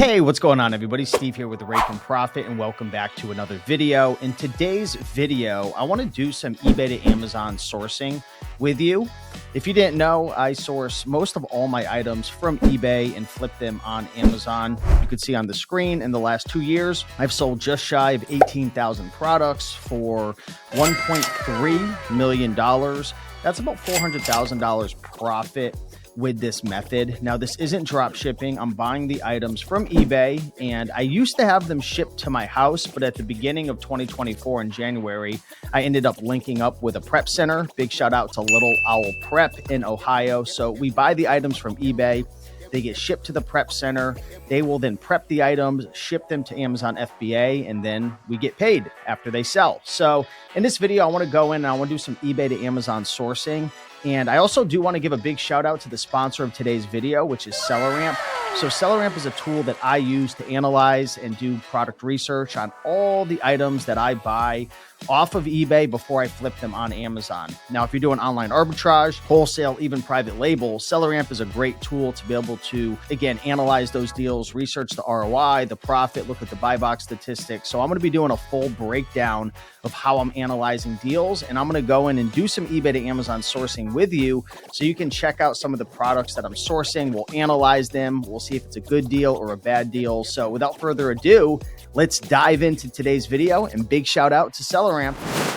Hey, what's going on, everybody? Steve here with the Replen Profit, and welcome back to another video. In today's video, I want to do some eBay to Amazon sourcing with you. If you didn't know, I source most of all my items from eBay and flip them on Amazon. You can see on the screen in the last 2 years, I've sold just shy of 18,000 products for $1.3 million. That's about $400,000 profit with this method. Now, this isn't drop shipping. I'm buying the items from eBay, and I used to have them shipped to my house, but at the beginning of 2024 in January, I ended up linking up with a prep center. Big shout out to Little Owl Prep in Ohio. So we buy the items from eBay. They get shipped to the prep center. They will then prep the items, ship them to Amazon FBA, and then we get paid after they sell. So in this video, I want to go in and I want to do some eBay to Amazon sourcing. And I also do want to give a big shout out to the sponsor of today's video, which is SellerAmp. So SellerAmp is a tool that I use to analyze and do product research on all the items that I buy off of eBay before I flip them on Amazon. Now, if you're doing online arbitrage, wholesale, even private label, SellerAmp is a great tool to be able to, again, analyze those deals, research the ROI, the profit, look at the buy box statistics. So I'm going to be doing a full breakdown of how I'm analyzing deals, and I'm going to go in and do some eBay to Amazon sourcing with you so you can check out some of the products that I'm sourcing. We'll analyze them. We'll see if it's a good deal or a bad deal. So without further ado, let's dive into today's video, and big shout out to SellerAmp.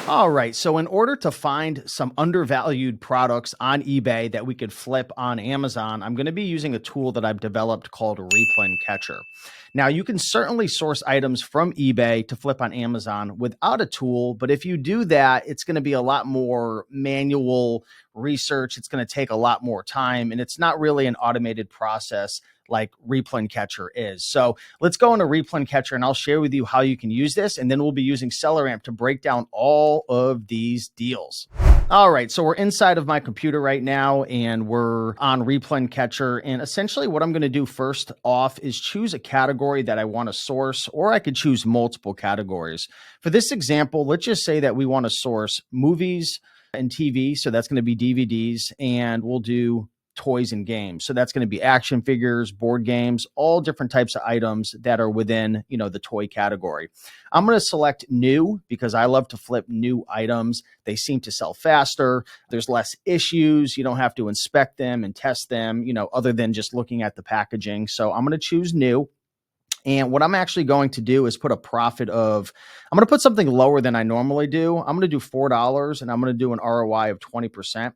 All right, so in order to find some undervalued products on eBay that we could flip on Amazon, I'm going to be using a tool that I've developed called Replen Catcher. Now, you can certainly source items from eBay to flip on Amazon without a tool, but if you do that, it's going to be a lot more manual research. It's going to take a lot more time, and it's not really an automated process like Replen Catcher is. So let's go into Replen Catcher, and I'll share with you how you can use this, and then we'll be using SellerAmp to break down all of these deals. All right, so we're inside of my computer right now, and we're on Replen Catcher. And essentially what I'm going to do first off is choose a category that I want to source, or I could choose multiple categories. For this example, let's just say that we want to source movies and TV. So that's going to be DVDs, and we'll do toys and games. So that's going to be action figures, board games, all different types of items that are within, the toy category. I'm going to select new because I love to flip new items. They seem to sell faster. There's less issues. You don't have to inspect them and test them, other than just looking at the packaging. So I'm going to choose new. And what I'm actually going to do is put a profit of, I'm going to put something lower than I normally do. I'm going to do $4, and I'm going to do an ROI of 20%.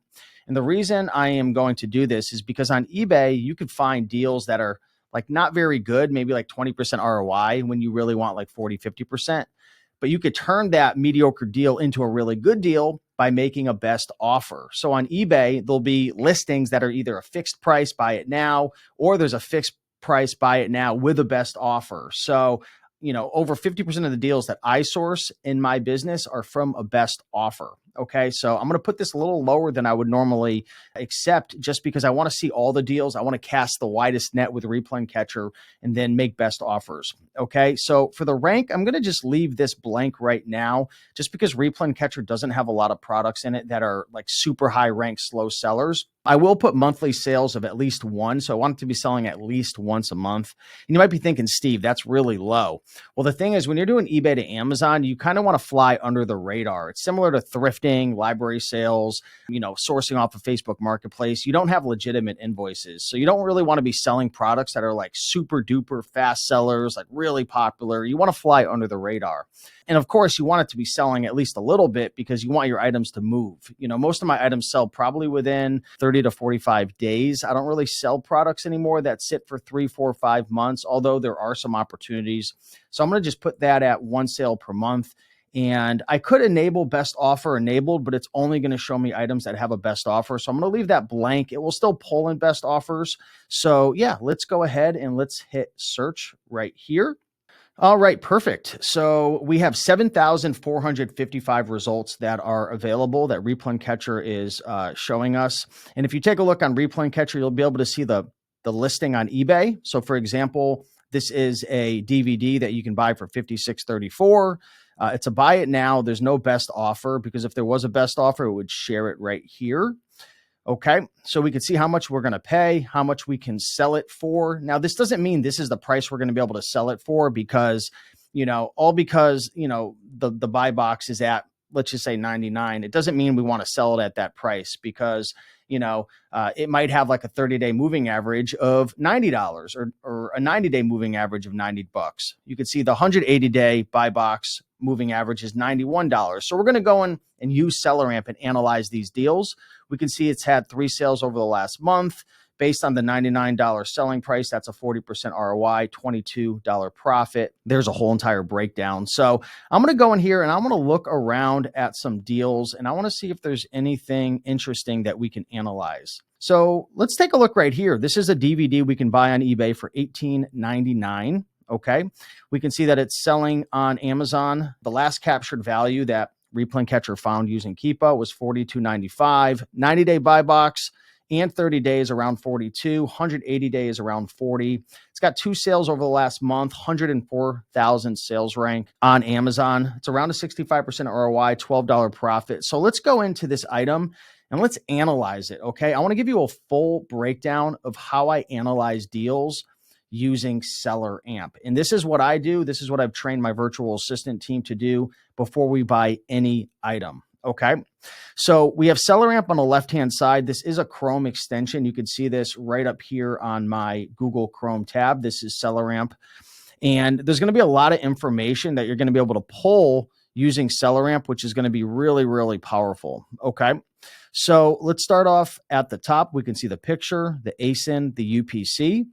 And the reason I am going to do this is because on eBay, you could find deals that are like not very good, maybe like 20% ROI when you really want like 40, 50%. But you could turn that mediocre deal into a really good deal by making a best offer. So on eBay, there'll be listings that are either a fixed price, buy it now, or there's a fixed price, buy it now with a best offer. So, over 50% of the deals that I source in my business are from a best offer. Okay, so I'm going to put this a little lower than I would normally accept just because I want to see all the deals. I want to cast the widest net with Replen Catcher and then make best offers. Okay, so for the rank, I'm going to just leave this blank right now just because Replen Catcher doesn't have a lot of products in it that are like super high ranked slow sellers. I will put monthly sales of at least one. So I want it to be selling at least once a month. And you might be thinking, Steve, that's really low. Well, the thing is, when you're doing eBay to Amazon, you kind of want to fly under the radar. It's similar to thrifting, library sales, sourcing off of Facebook Marketplace. You don't have legitimate invoices. So you don't really want to be selling products that are like super duper fast sellers, like really popular. You want to fly under the radar. And of course, you want it to be selling at least a little bit because you want your items to move. Most of my items sell probably within 30 to 45 days. I don't really sell products anymore that sit for 3, 4, 5 months, although there are some opportunities. So I'm going to just put that at one sale per month. And I could enable best offer enabled, but it's only going to show me items that have a best offer. So I'm going to leave that blank. It will still pull in best offers. So yeah, let's go ahead and let's hit search right here. All right, perfect. So we have 7,455 results that are available that Replen Catcher is showing us. And if you take a look on Replen Catcher, you'll be able to see the listing on eBay. So for example, this is a DVD that you can buy for $56.34. It's a buy it now. There's no best offer because if there was a best offer, it would share it right here. Okay, so we can see how much we're going to pay, how much we can sell it for. Now, this doesn't mean this is the price we're going to be able to sell it for because, the buy box is at, let's just say 99. It doesn't mean we want to sell it at that price because, it might have like a 30-day moving average of $90 or a 90-day moving average of $90. You can see the 180-day buy box moving average is $91. So we're going to go in and use SellerAmp and analyze these deals. We can see it's had 3 sales over the last month. Based on the $99 selling price, that's a 40% ROI, $22 profit. There's a whole entire breakdown. So I'm going to go in here and I'm going to look around at some deals and I want to see if there's anything interesting that we can analyze. So let's take a look right here. This is a DVD we can buy on eBay for $18.99. Okay. We can see that it's selling on Amazon. The last captured value that Replen Catcher found using Keepa was $42.95. 90-day buy box and 30 days around 42, 180 days around 40. It's got 2 sales over the last month, 104,000 sales rank on Amazon. It's around a 65% ROI, $12 profit. So let's go into this item and let's analyze it, okay? I want to give you a full breakdown of how I analyze deals using SellerAmp. And this is what I do. This is what I've trained my virtual assistant team to do before we buy any item. Okay. So we have SellerAmp on the left-hand side. This is a Chrome extension. You can see this right up here on my Google Chrome tab. This is SellerAmp. And there's going to be a lot of information that you're going to be able to pull using SellerAmp, which is going to be really, really powerful. Okay. So let's start off at the top. We can see the picture, the ASIN, the UPC.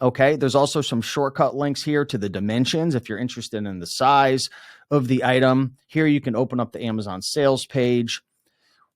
Okay, there's also some shortcut links here to the dimensions if you're interested in the size of the item. Here you can open up the Amazon sales page.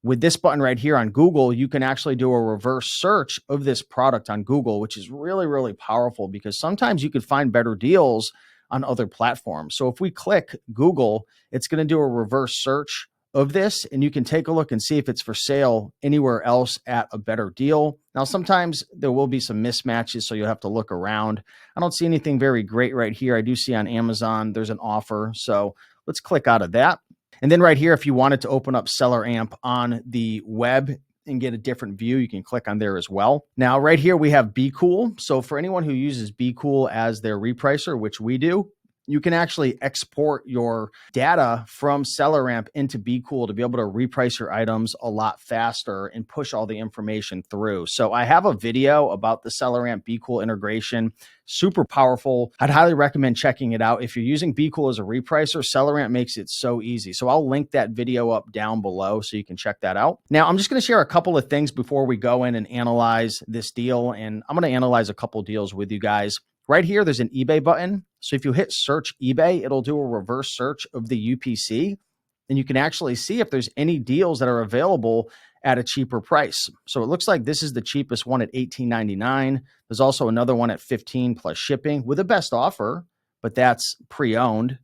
With this button right here on Google, you can actually do a reverse search of this product on Google, which is really, really powerful because sometimes you could find better deals on other platforms. So if we click Google, it's going to do a reverse search of this, and you can take a look and see if it's for sale anywhere else at a better deal. Now, sometimes there will be some mismatches, so you'll have to look around. I don't see anything very great right here. I do see on Amazon there's an offer, so let's click out of that. And then right here, if you wanted to open up SellerAmp on the web and get a different view, you can click on there as well. Now, right here, we have Bqool. So for anyone who uses Bqool as their repricer, which we do, you can actually export your data from SellerAmp into Bqool to be able to reprice your items a lot faster and push all the information through. So I have a video about the SellerAmp Bqool integration, super powerful. I'd highly recommend checking it out. If you're using Bqool as a repricer, SellerAmp makes it so easy. So I'll link that video up down below so you can check that out. Now, I'm just going to share a couple of things before we go in and analyze this deal. And I'm going to analyze a couple deals with you guys. Right here, there's an eBay button. So if you hit search eBay, it'll do a reverse search of the UPC, and you can actually see if there's any deals that are available at a cheaper price. So it looks like this is the cheapest one at $18.99. There's also another one at $15 plus shipping with a best offer, but that's pre-owned.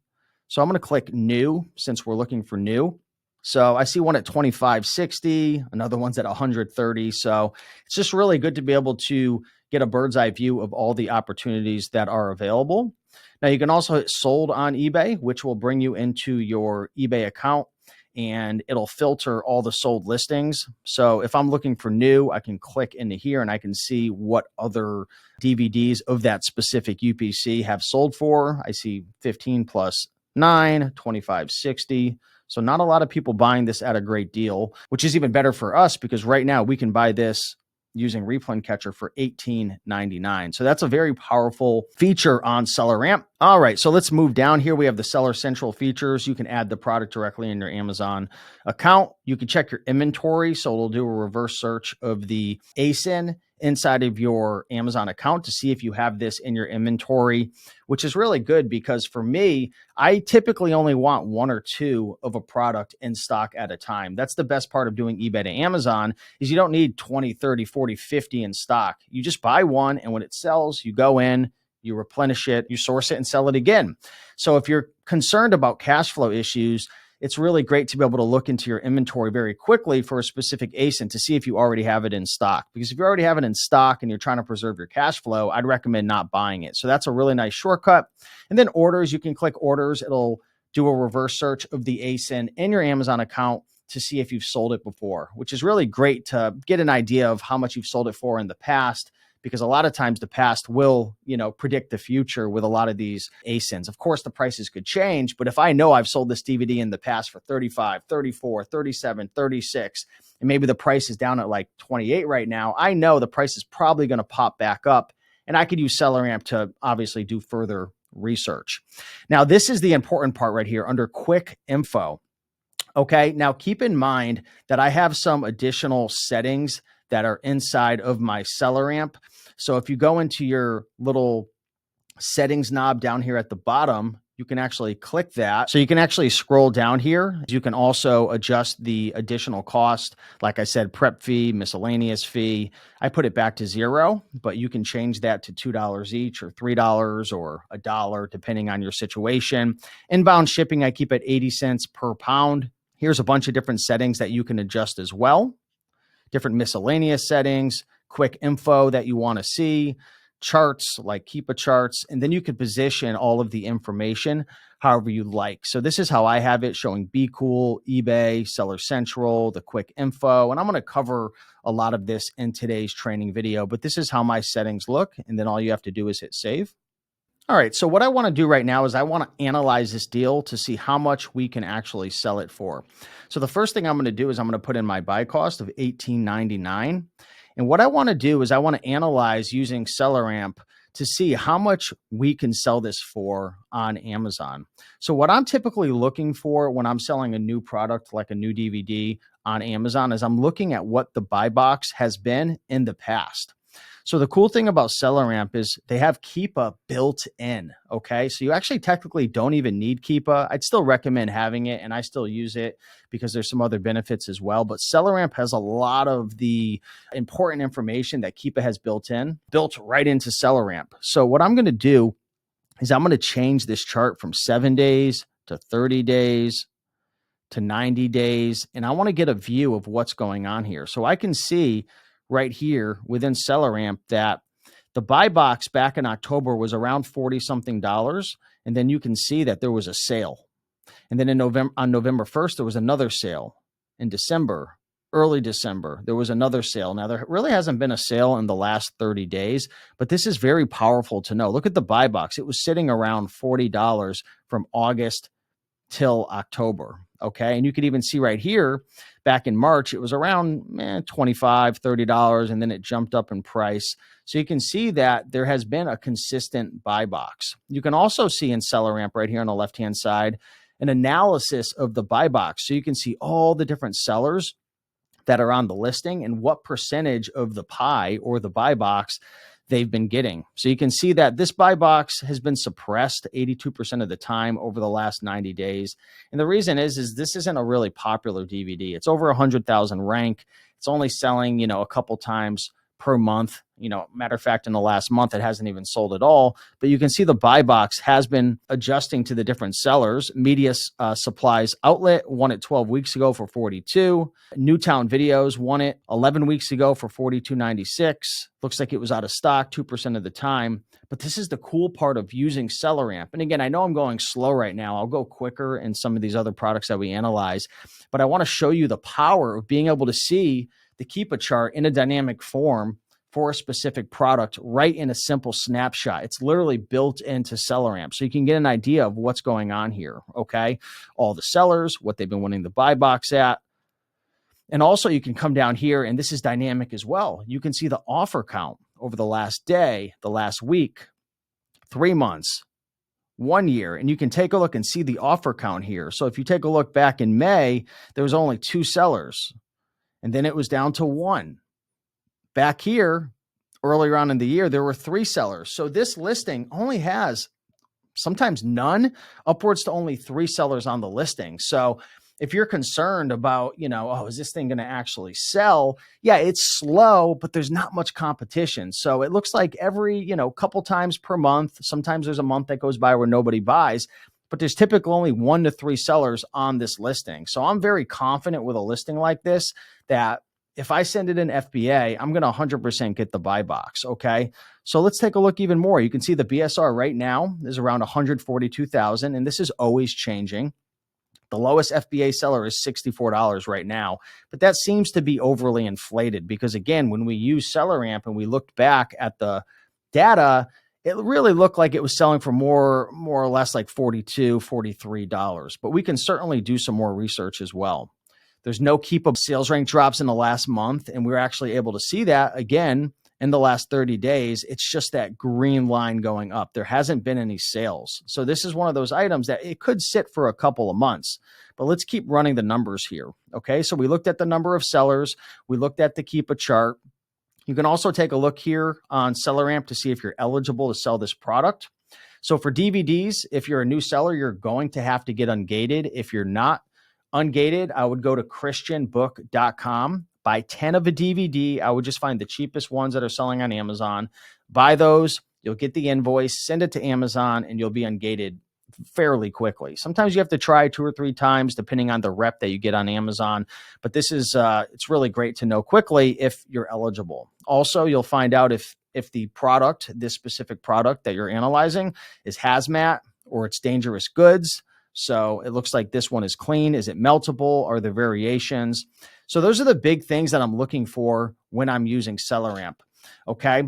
So I'm going to click new since we're looking for new. So I see one at $25.60, another one's at $130. So it's just really good to be able to get a bird's eye view of all the opportunities that are available. Now you can also hit sold on eBay, which will bring you into your eBay account and it'll filter all the sold listings. So if I'm looking for new, I can click into here and I can see what other DVDs of that specific UPC have sold for. I see 15 plus 9, 25.60. So not a lot of people buying this at a great deal, which is even better for us because right now we can buy this using Replen Catcher for $18.99. So that's a very powerful feature on SellerAmp. All right, so let's move down here. We have the Seller Central features. You can add the product directly in your Amazon account. You can check your inventory. So it'll do a reverse search of the ASIN inside of your Amazon account to see if you have this in your inventory, which is really good because for me, I typically only want 1 or 2 of a product in stock at a time. That's the best part of doing eBay to Amazon is you don't need 20, 30, 40, 50 in stock. You just buy one and when it sells, you go in, you replenish it, you source it and sell it again. So if you're concerned about cash flow issues, it's really great to be able to look into your inventory very quickly for a specific ASIN to see if you already have it in stock. Because if you already have it in stock and you're trying to preserve your cash flow, I'd recommend not buying it. So that's a really nice shortcut. And then orders, you can click orders. It'll do a reverse search of the ASIN in your Amazon account to see if you've sold it before, which is really great to get an idea of how much you've sold it for in the past, because a lot of times the past will, predict the future with a lot of these ASINs. Of course, the prices could change, but if I know I've sold this DVD in the past for 35, 34, 37, 36, and maybe the price is down at like 28 right now, I know the price is probably going to pop back up, and I could use SellerAmp to obviously do further research. Now, this is the important part right here under quick info. Okay, now keep in mind that I have some additional settings that are inside of my SellerAmp. So if you go into your little settings knob down here at the bottom, you can actually click that. So you can actually scroll down here. You can also adjust the additional cost. Like I said, prep fee, miscellaneous fee. I put it back to 0, but you can change that to $2 each or $3 or $1, depending on your situation. Inbound shipping, I keep at 80 cents per pound. Here's a bunch of different settings that you can adjust as well. Different miscellaneous settings, quick info that you want to see, charts like Keepa charts, and then you could position all of the information however you like. So this is how I have it, showing Bqool, eBay, Seller Central, the quick info, and I'm going to cover a lot of this in today's training video, but this is how my settings look, and then all you have to do is hit save. All right, so what I want to do right now is I want to analyze this deal to see how much we can actually sell it for. So the first thing I'm going to do is I'm going to put in my buy cost of $18.99. And what I want to do is I want to analyze using SellerAmp to see how much we can sell this for on Amazon. So what I'm typically looking for when I'm selling a new product like a new DVD on Amazon is I'm looking at what the buy box has been in the past. So the cool thing about SellerAmp is they have Keepa built in, okay? So you actually technically don't even need Keepa. I'd still recommend having it, and I still use it because there's some other benefits as well. But SellerAmp has a lot of the important information that Keepa has built right into SellerAmp. So what I'm going to do is I'm going to change this chart from 7 days to 30 days to 90 days, and I want to get a view of what's going on here. So I can see right here within SellerAmp that the buy box back in October was around 40 something dollars. And then you can see that there was a sale. And then on November 1st, there was another sale. In December, early December, there was another sale. Now, there really hasn't been a sale in the last 30 days, but this is very powerful to know. Look at the buy box. It was sitting around $40 from August till October. Okay. And you could even see right here, back in March, it was around $25, $30, and then it jumped up in price. So you can see that there has been a consistent buy box. You can also see in SellerAmp right here on the left-hand side, an analysis of the buy box. So you can see all the different sellers that are on the listing and what percentage of the pie or the buy box they've been getting. So you can see that this buy box has been suppressed 82% of the time over the last 90 days. And the reason is this isn't a really popular DVD. It's over 100,000 rank. It's only selling, a couple times per month. Matter of fact, in the last month, it hasn't even sold at all. But you can see the buy box has been adjusting to the different sellers. Media Supplies Outlet won it 12 weeks ago for 42. Newtown Videos won it 11 weeks ago for 42.96. Looks like it was out of stock 2% of the time. But this is the cool part of using SellerAmp. And again, I know I'm going slow right now. I'll go quicker in some of these other products that we analyze. But I want to show you the power of being able to see the Keepa chart in a dynamic form for a specific product right in a simple snapshot. It's literally built into SellerAmp. So you can get an idea of what's going on here, okay? All the sellers, what they've been winning the buy box at. And also you can come down here, and this is dynamic as well. You can see the offer count over the last day, the last week, 3 months, 1 year, and you can take a look and see the offer count here. So if you take a look back in May, there was only 2 sellers, and then it was down to 1. Back here, earlier on in the year, there were 3 sellers. So this listing only has sometimes none, upwards to only 3 sellers on the listing. So if you're concerned about, is this thing going to actually sell? Yeah, it's slow, but there's not much competition. So it looks like every, couple times per month, sometimes there's a month that goes by where nobody buys, but there's typically only 1 to 3 sellers on this listing. So I'm very confident with a listing like this that if I send it in FBA, I'm going to 100% get the buy box, okay? So let's take a look even more. You can see the BSR right now is around 142,000, and this is always changing. The lowest FBA seller is $64 right now, but that seems to be overly inflated because, again, when we use SellerAmp and we looked back at the data, it really looked like it was selling for more or less like $42, $43, but we can certainly do some more research as well. There's no keep up sales rank drops in the last month, and we're actually able to see that again in the last 30 days. It's just that green line going up. There hasn't been any sales. So this is one of those items that it could sit for a couple of months, but let's keep running the numbers here. Okay. So we looked at the number of sellers. We looked at the keep a chart. You can also take a look here on SellerAmp to see if you're eligible to sell this product. So for DVDs, if you're a new seller, you're going to have to get ungated. If you're not ungated, I would go to christianbook.com. Buy 10 of a DVD. I would just find the cheapest ones that are selling on Amazon. Buy those. You'll get the invoice, send it to Amazon, and you'll be ungated fairly quickly. Sometimes you have to try 2 or 3 times depending on the rep that you get on Amazon. But this is, it's really great to know quickly if you're eligible. Also, you'll find out if the product, this specific product that you're analyzing is hazmat or it's dangerous goods. So it looks like this one is clean. Is it meltable? Are there variations? So those are the big things that I'm looking for when I'm using SellerAmp. Okay.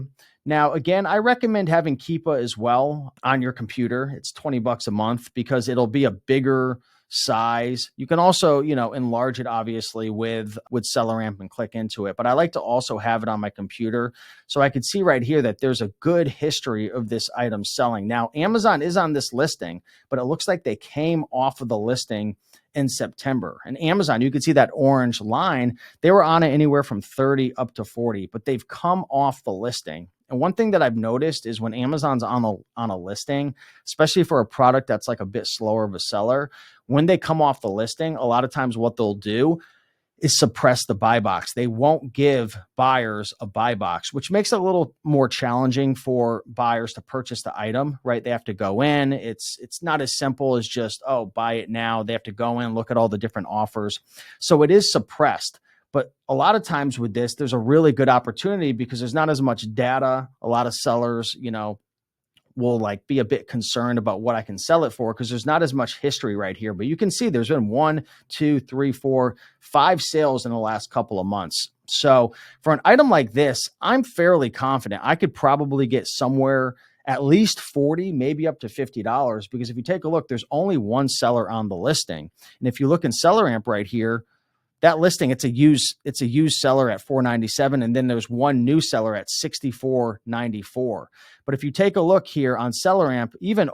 Now, again, I recommend having Keepa as well on your computer. It's $20 a month because it'll be a bigger size. You can also, enlarge it obviously with SellerAmp and click into it. But I like to also have it on my computer so I can see right here that there's a good history of this item selling. Now, Amazon is on this listing, but it looks like they came off of the listing in September. And Amazon, you can see that orange line, they were on it anywhere from 30 up to 40, but they've come off the listing. And one thing that I've noticed is when Amazon's on a listing, especially for a product that's like a bit slower of a seller, when they come off the listing, a lot of times what they'll do is suppress the buy box. They won't give buyers a buy box, which makes it a little more challenging for buyers to purchase the item, right? They have to go in. It's not as simple as just, oh, buy it now. They have to go in, look at all the different offers. So it is suppressed. But a lot of times with this, there's a really good opportunity because there's not as much data. A lot of sellers, will like be a bit concerned about what I can sell it for because there's not as much history right here. But you can see there's been 1, 2, 3, 4, 5 sales in the last couple of months. So for an item like this, I'm fairly confident I could probably get somewhere at least $40, maybe up to $50, because if you take a look, there's only one seller on the listing. And if you look in SellerAmp right here, that listing, it's a used seller at $497, and then there's one new seller at $64.94. But if you take a look here on SellerAmp, even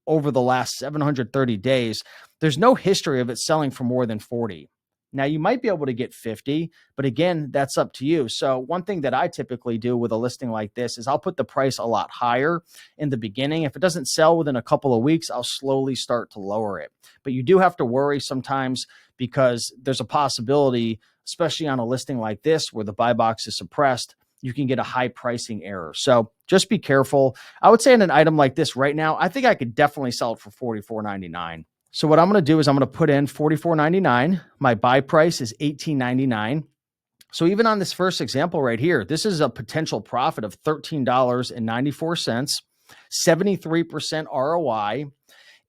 over the last 730 days, there's no history of it selling for more than 40. Now, you might be able to get 50, but again, that's up to you. So one thing that I typically do with a listing like this is I'll put the price a lot higher in the beginning. If it doesn't sell within a couple of weeks, I'll slowly start to lower it. But you do have to worry sometimes because there's a possibility, especially on a listing like this where the buy box is suppressed, you can get a high pricing error. So just be careful. I would say in an item like this right now, I think I could definitely sell it for $44.99. So what I'm going to do is I'm going to put in $44.99. My buy price is $18.99. So even on this first example right here, this is a potential profit of $13.94, 73% ROI.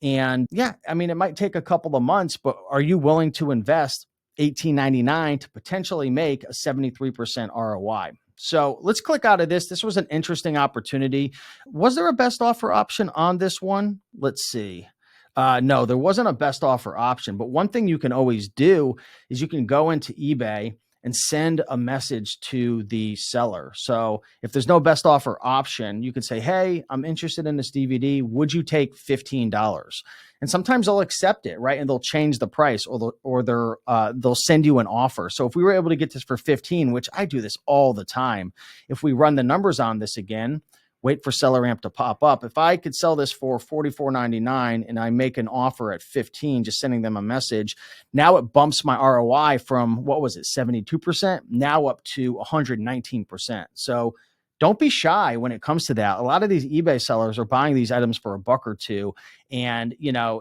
And yeah, I mean, it might take a couple of months, but are you willing to invest $18.99 to potentially make a 73% ROI? So let's click out of this. This was an interesting opportunity. Was there a best offer option on this one? Let's see. No, there wasn't a best offer option, but one thing you can always do is you can go into eBay and send a message to the seller. So if there's no best offer option, you could say, hey, I'm interested in this DVD. Would you take $15? And sometimes they'll accept it, right? And they'll change the price or they'll send you an offer. So if we were able to get this for 15, which I do this all the time, if we run the numbers on this again, wait for SellerAmp to pop up. If I could sell this for $44.99 and I make an offer at 15, just sending them a message, now it bumps my ROI from, what was it, 72%, now up to 119%. So don't be shy when it comes to that. A lot of these eBay sellers are buying these items for $1 or $2. And,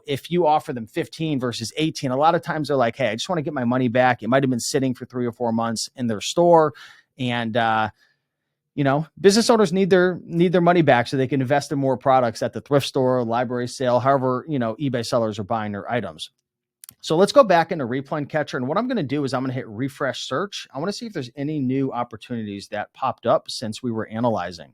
if you offer them 15 versus 18, a lot of times they're like, hey, I just want to get my money back. It might've been sitting for 3 or 4 months in their store. And, business owners need their money back so they can invest in more products at the thrift store, library sale, however, eBay sellers are buying their items. So let's go back into Replen Catcher. And what I'm going to do is I'm going to hit refresh search. I want to see if there's any new opportunities that popped up since we were analyzing.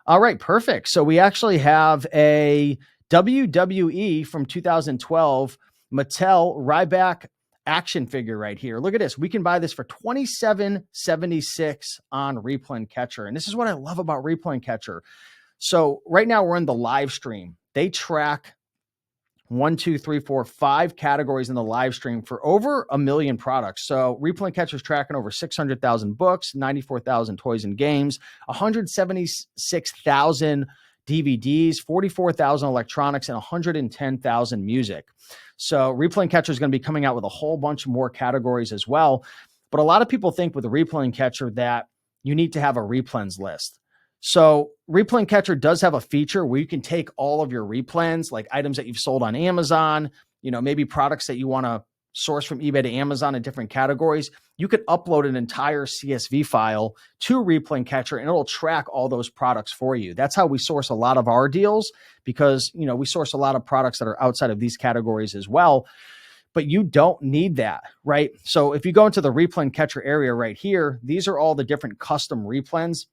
All right, perfect. So we actually have a WWE from 2012 Mattel Ryback action figure right here. Look at this. We can buy this for $27.76 on Replen Catcher. And this is what I love about Replen Catcher. So right now we're in the live stream. They track 1, 2, 3, 4, 5 categories in the live stream for over 1 million products. So Replen Catcher is tracking over 600,000 books, 94,000 toys and games, 176,000 DVDs, 44,000 electronics, and 110,000 music. So Replen Catcher is going to be coming out with a whole bunch more categories as well. But a lot of people think with the Replen Catcher that you need to have a replens list. So Replen Catcher does have a feature where you can take all of your replens, like items that you've sold on Amazon, maybe products that you want to source from eBay to Amazon in different categories. You could upload an entire CSV file to Replen Catcher and it'll track all those products for you. That's how we source a lot of our deals because, we source a lot of products that are outside of these categories as well. But you don't need that, right? So if you go into the Replen Catcher area right here, these are all the different custom replens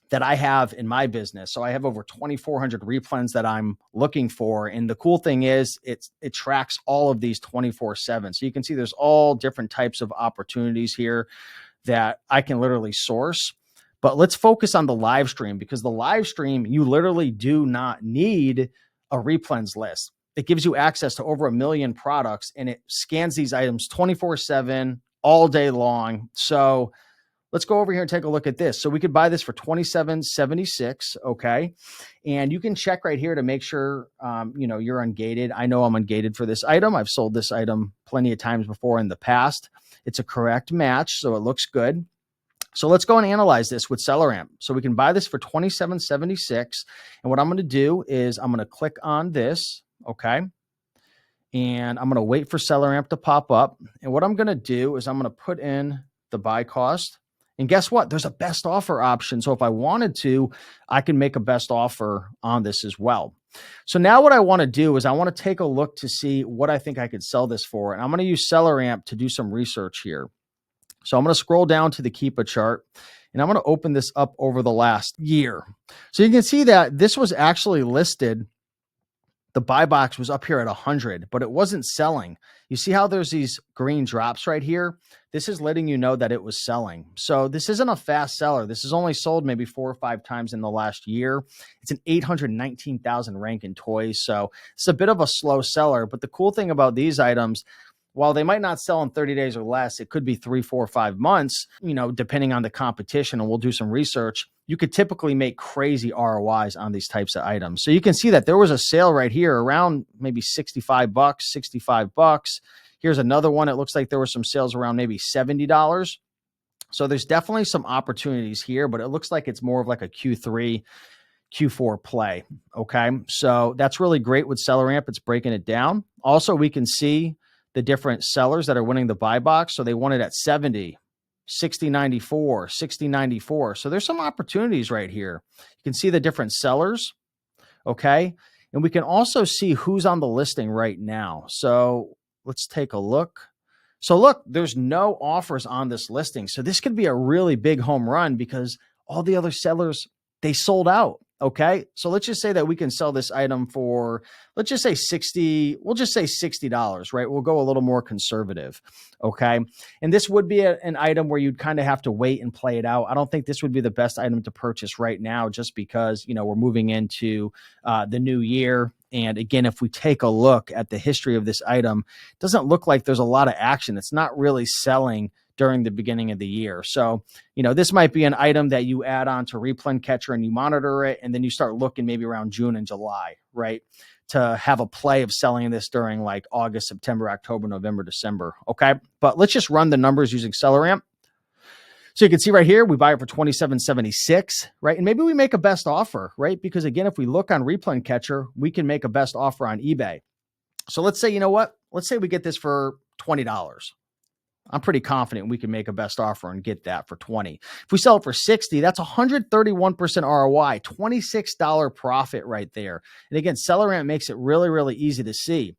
that I have in my business. So I have over 2,400 replens that I'm looking for. And the cool thing is it tracks all of these 24/7. So you can see there's all different types of opportunities here that I can literally source. But let's focus on the live stream because the live stream, you literally do not need a replens list. It gives you access to over 1 million products and it scans these items 24/7 all day long. So let's go over here and take a look at this. So we could buy this for $27.76, okay? And you can check right here to make sure, you're ungated. I know I'm ungated for this item. I've sold this item plenty of times before in the past. It's a correct match, so it looks good. So let's go and analyze this with SellerAmp. So we can buy this for $27.76. And what I'm going to do is I'm going to click on this, okay? And I'm going to wait for SellerAmp to pop up. And what I'm going to do is I'm going to put in the buy cost. And guess what? There's a best offer option. So if I wanted to, I can make a best offer on this as well. So now what I want to do is I want to take a look to see what I think I could sell this for. And I'm going to use SellerAmp to do some research here. So I'm going to scroll down to the Keepa chart and I'm going to open this up over the last year. So you can see that this was actually listed. The buy box was up here at 100, but it wasn't selling. You see how there's these green drops right here? This is letting you know that it was selling. So this isn't a fast seller. This is only sold maybe 4 or 5 times in the last year. It's an 819,000 rank in toys. So it's a bit of a slow seller. But the cool thing about these items, while they might not sell in 30 days or less, it could be 3, 4, 5 months, depending on the competition, and we'll do some research. You could typically make crazy ROIs on these types of items. So you can see that there was a sale right here around maybe $65. Here's another one. It looks like there were some sales around maybe $70. So there's definitely some opportunities here, but it looks like it's more of like a Q3, Q4 play. Okay. So that's really great with SellerAmp. It's breaking it down. Also, we can see the different sellers that are winning the buy box. So they won it at 70, 60.94, 60.94. So there's some opportunities right here. You can see the different sellers. Okay. And we can also see who's on the listing right now. So let's take a look. So look, there's no offers on this listing. So this could be a really big home run because all the other sellers, they sold out. Okay. So let's just say that we can sell this item for, let's just say 60, we'll just say $60, right? We'll go a little more conservative. Okay. And this would be an item where you'd kind of have to wait and play it out. I don't think this would be the best item to purchase right now, just because, we're moving into the new year. And again, if we take a look at the history of this item, it doesn't look like there's a lot of action. It's not really selling during the beginning of the year. So, this might be an item that you add on to Replen Catcher and you monitor it. And then you start looking maybe around June and July, right? To have a play of selling this during like August, September, October, November, December. Okay. But let's just run the numbers using SellerAmp. So you can see right here, we buy it for $27.76, right? And maybe we make a best offer, right? Because again, if we look on Replen Catcher, we can make a best offer on eBay. So let's say, let's say we get this for $20. I'm pretty confident we can make a best offer and get that for 20. If we sell it for 60, that's 131% ROI, $26 profit right there. And again, SellerAmp makes it really, really easy to see.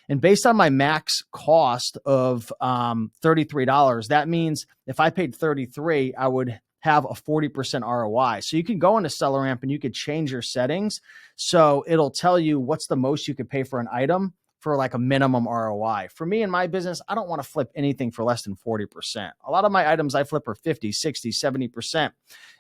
And based on my max cost of $33, that means if I paid $33, I would have a 40% ROI. So you can go into SellerAmp and you could change your settings. So it'll tell you what's the most you could pay for an item for like a minimum ROI. For me in my business, I don't want to flip anything for less than 40%. A lot of my items I flip are 50, 60, 70%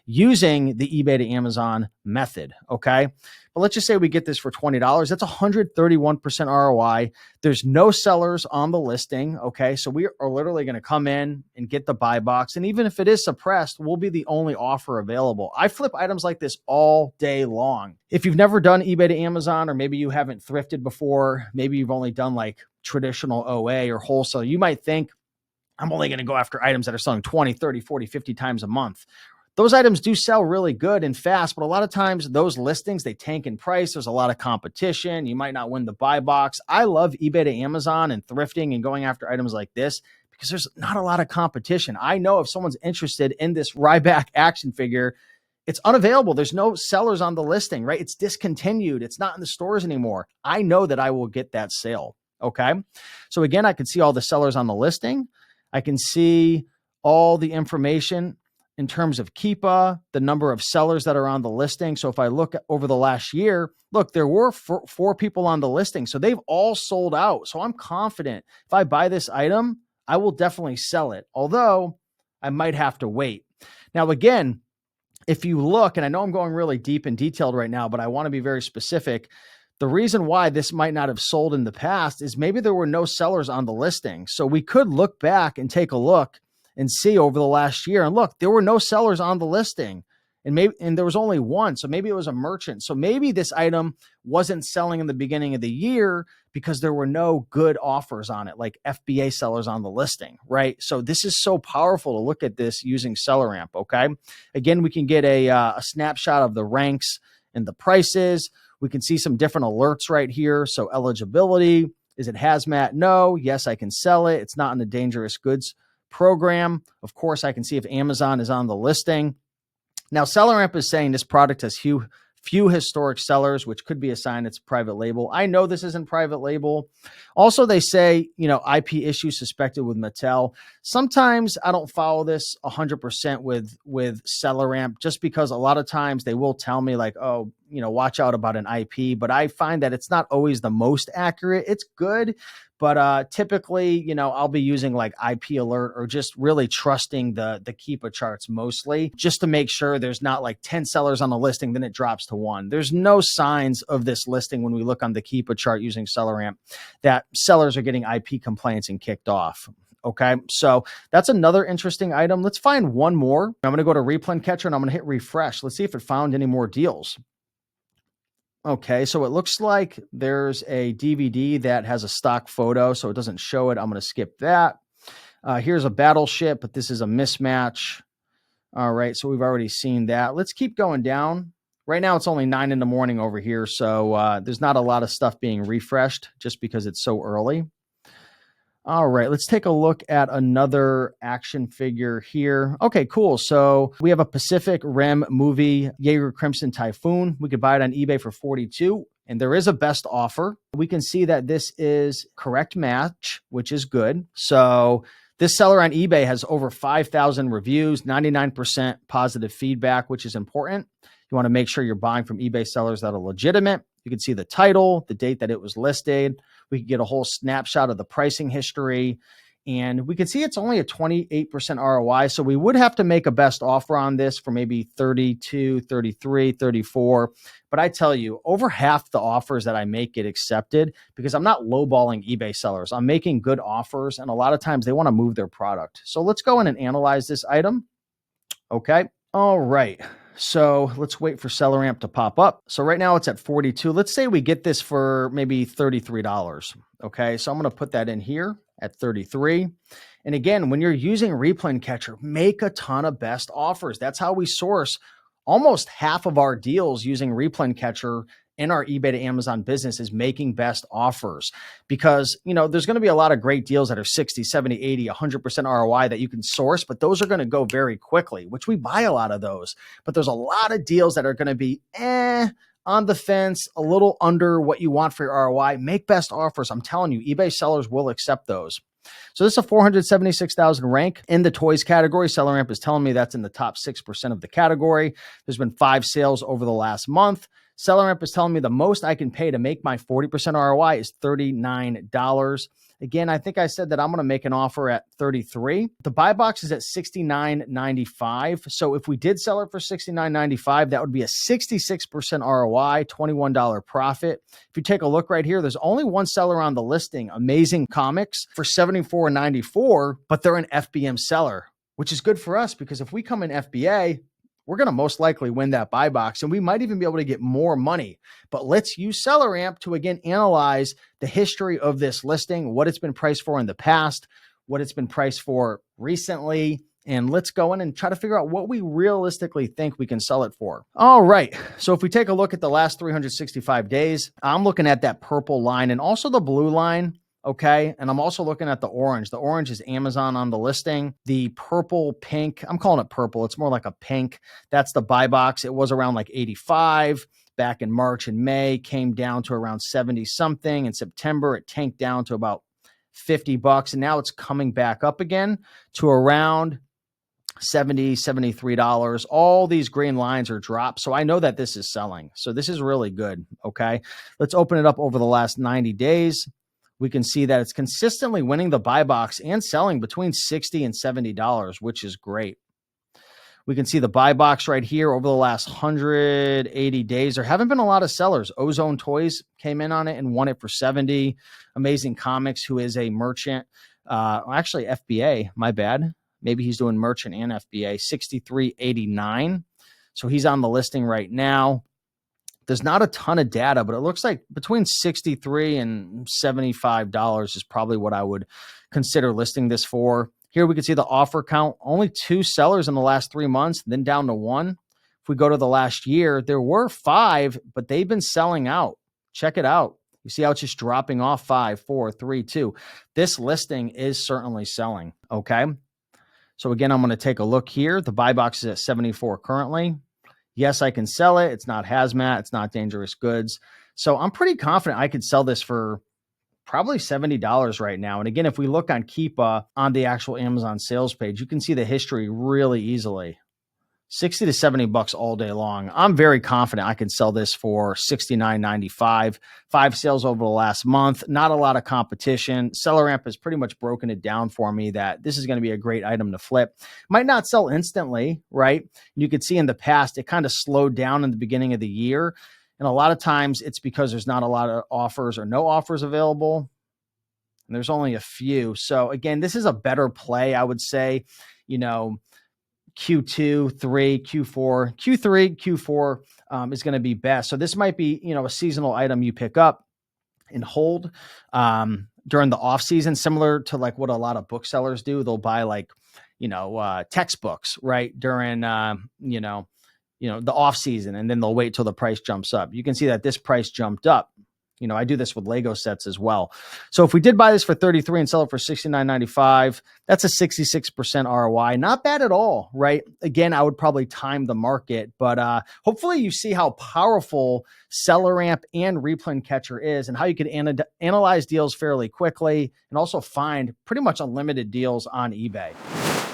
using the eBay to Amazon method. Okay. But let's just say we get this for $20. That's 131% ROI. There's no sellers on the listing. Okay. So we are literally going to come in and get the buy box. And even if it is suppressed, we'll be the only offer available. I flip items like this all day long. If you've never done eBay to Amazon, or maybe you haven't thrifted before, maybe you've only done like traditional OA or wholesale, you might think, I'm only going to go after items that are selling 20, 30, 40, 50 times a month. Those items do sell really good and fast, but a lot of times those listings, they tank in price. There's a lot of competition. You might not win the buy box. I love eBay to Amazon and thrifting and going after items like this because there's not a lot of competition. I know if someone's interested in this Ryback action figure, it's unavailable. There's no sellers on the listing, right? It's discontinued. It's not in the stores anymore. I know that I will get that sale. Okay. So again, I can see all the sellers on the listing. I can see all the information in terms of Keepa, the number of sellers that are on the listing. So if I look over the last year, look, there were four people on the listing. So they've all sold out. So I'm confident if I buy this item, I will definitely sell it. Although I might have to wait. Now, again, if you look, and I know I'm going really deep and detailed right now, but I want to be very specific. The reason why this might not have sold in the past is maybe there were no sellers on the listing. So we could look back and take a look and see over the last year. And look, there were no sellers on the listing, and there was only one. So maybe it was a merchant. So maybe this item wasn't selling in the beginning of the year because there were no good offers on it, like FBA sellers on the listing, right? So this is so powerful to look at this using SellerAmp. Okay. Again, we can get a snapshot of the ranks and the prices. We can see some different alerts right here. So eligibility, is it hazmat? No. Yes, I can sell it. It's not in the dangerous goods program. Of course, I can see if Amazon is on the listing. Now, SellerAmp is saying this product has few historic sellers, which could be a sign it's private label. I know this isn't private label. Also, they say, IP issues suspected with Mattel. Sometimes I don't follow this 100% with SellerAmp, just because a lot of times they will tell me like, oh, watch out about an IP, but I find that it's not always the most accurate. It's good, but typically, I'll be using like IP alert or just really trusting the Keepa charts mostly, just to make sure there's not like 10 sellers on the listing, then it drops to one. There's no signs of this listing when we look on the Keepa chart using SellerAmp that sellers are getting IP complaints and kicked off. Okay, so that's another interesting item. Let's find one more. I'm going to go to Replen Catcher and I'm going to hit refresh. Let's see if it found any more deals. Okay, so it looks like there's a DVD that has a stock photo, so it doesn't show it. I'm going to skip that. Here's a battleship, but this is a mismatch. All right, so we've already seen that. Let's keep going down. Right now, it's only 9 in the morning over here, so there's not a lot of stuff being refreshed just because it's so early. All right, let's take a look at another action figure here. Okay, cool. So we have a Pacific Rim movie, Jaeger Crimson Typhoon. We could buy it on eBay for $42, and there is a best offer. We can see that this is correct match, which is good. So this seller on eBay has over 5,000 reviews, 99% positive feedback, which is important. You want to make sure you're buying from eBay sellers that are legitimate. You can see the title, the date that it was listed. We can get a whole snapshot of the pricing history, and we can see it's only a 28% ROI. So we would have to make a best offer on this for maybe 32, 33, 34. But I tell you, over half the offers that I make get accepted because I'm not lowballing eBay sellers. I'm making good offers, and a lot of times they want to move their product. So let's go in and analyze this item. Okay. All right. So let's wait for SellerAmp to pop up. So right now it's at 42. Let's say we get this for maybe $33. Okay. So I'm going to put that in here at 33. And again, when you're using Replen Catcher, make a ton of best offers. That's how we source almost half of our deals using Replen Catcher in our eBay to Amazon business is making best offers, because, there's going to be a lot of great deals that are 60, 70, 80, 100% ROI that you can source, but those are going to go very quickly, which we buy a lot of those. But there's a lot of deals that are going to be on the fence, a little under what you want for your ROI. Make best offers. I'm telling you, eBay sellers will accept those. So this is a 476,000 rank in the toys category. SellerAmp is telling me that's in the top 6% of the category. There's been 5 sales over the last month. SellerAmp is telling me the most I can pay to make my 40% ROI is $39. Again, I think I said that I'm going to make an offer at $33. The buy box is at $69.95. So if we did sell it for $69.95, that would be a 66% ROI, $21 profit. If you take a look right here, there's only one seller on the listing, Amazing Comics, for $74.94, but they're an FBM seller, which is good for us, because if we come in FBA, we're going to most likely win that buy box, and we might even be able to get more money. But let's use SellerAmp to, again, analyze the history of this listing, what it's been priced for in the past, what it's been priced for recently, and let's go in and try to figure out what we realistically think we can sell it for. All right. So if we take a look at the last 365 days, I'm looking at that purple line and also the blue line. Okay. And I'm also looking at the orange. The orange is Amazon on the listing. The purple, pink, I'm calling it purple. It's more like a pink. That's the buy box. It was around like 85 back in March and May, came down to around 70 something. In September, it tanked down to about $50. And now it's coming back up again to around $70, $73. All these green lines are dropped. So I know that this is selling. So this is really good. Okay. Let's open it up over the last 90 days. We can see that it's consistently winning the buy box and selling between $60 and $70, which is great. We can see the buy box right here over the last 180 days. There haven't been a lot of sellers. Ozone Toys came in on it and won it for 70. Amazing Comics, who is a merchant, actually FBA, my bad. Maybe he's doing merchant and FBA, 63.89. So he's on the listing right now. There's not a ton of data, but it looks like between $63 and $75 is probably what I would consider listing this for. Here we can see the offer count, only 2 sellers in the last 3 months, then down to 1. If we go to the last year, there were 5, but they've been selling out. Check it out. You see how it's just dropping off 5, 4, 3, 2. This listing is certainly selling, okay? So again, I'm going to take a look here. The buy box is at 74 currently. Yes, I can sell it. It's not hazmat. It's not dangerous goods. So I'm pretty confident I could sell this for probably $70 right now. And again, if we look on Keepa on the actual Amazon sales page, you can see the history really easily. 60 to 70 bucks all day long. I'm very confident I can sell this for $69.95. 5 sales over the last month. Not a lot of competition. SellerAmp has pretty much broken it down for me that this is going to be a great item to flip. Might not sell instantly, right? You could see in the past, it kind of slowed down in the beginning of the year. And a lot of times it's because there's not a lot of offers or no offers available. And there's only a few. So again, this is a better play, I would say, Q2, 3, Q4, Q3, Q4 is going to be best. So this might be, a seasonal item you pick up and hold during the off season, similar to like what a lot of booksellers do. They'll buy like, textbooks, right? During, the off season, and then they'll wait till the price jumps up. You can see that this price jumped up. I do this with Lego sets as well. So if we did buy this for $33 and sell it for $69.95, that's a 66% ROI. Not bad at all, right? Again, I would probably time the market, but hopefully you see how powerful SellerAmp and Replen Catcher is and how you can analyze deals fairly quickly and also find pretty much unlimited deals on eBay.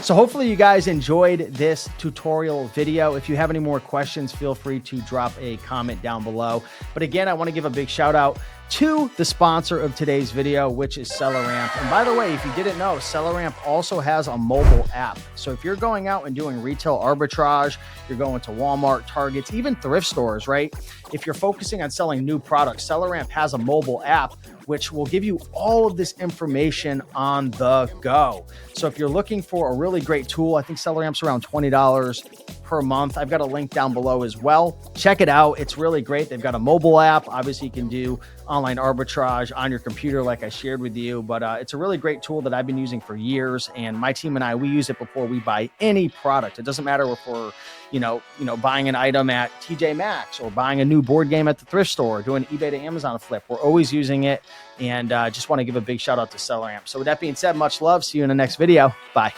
So hopefully you guys enjoyed this tutorial video. If you have any more questions, feel free to drop a comment down below. But again, I want to give a big shout out to the sponsor of today's video, which is SellerAmp. And by the way, if you didn't know, SellerAmp also has a mobile app. So if you're going out and doing retail arbitrage, you're going to Walmart, Targets, even thrift stores, right? If you're focusing on selling new products, SellerAmp has a mobile app which will give you all of this information on the go. So if you're looking for a really great tool, I think SellerAmp's around $20 per month. I've got a link down below as well. Check it out. It's really great. They've got a mobile app. Obviously, you can do online arbitrage on your computer like I shared with you, but it's a really great tool that I've been using for years. And my team and I, we use it before we buy any product. It doesn't matter if we're, buying an item at TJ Maxx or buying a new new board game at the thrift store, doing eBay to Amazon flip. We're always using it, and just want to give a big shout out to SellerAmp. So with that being said, much love. See you in the next video. Bye.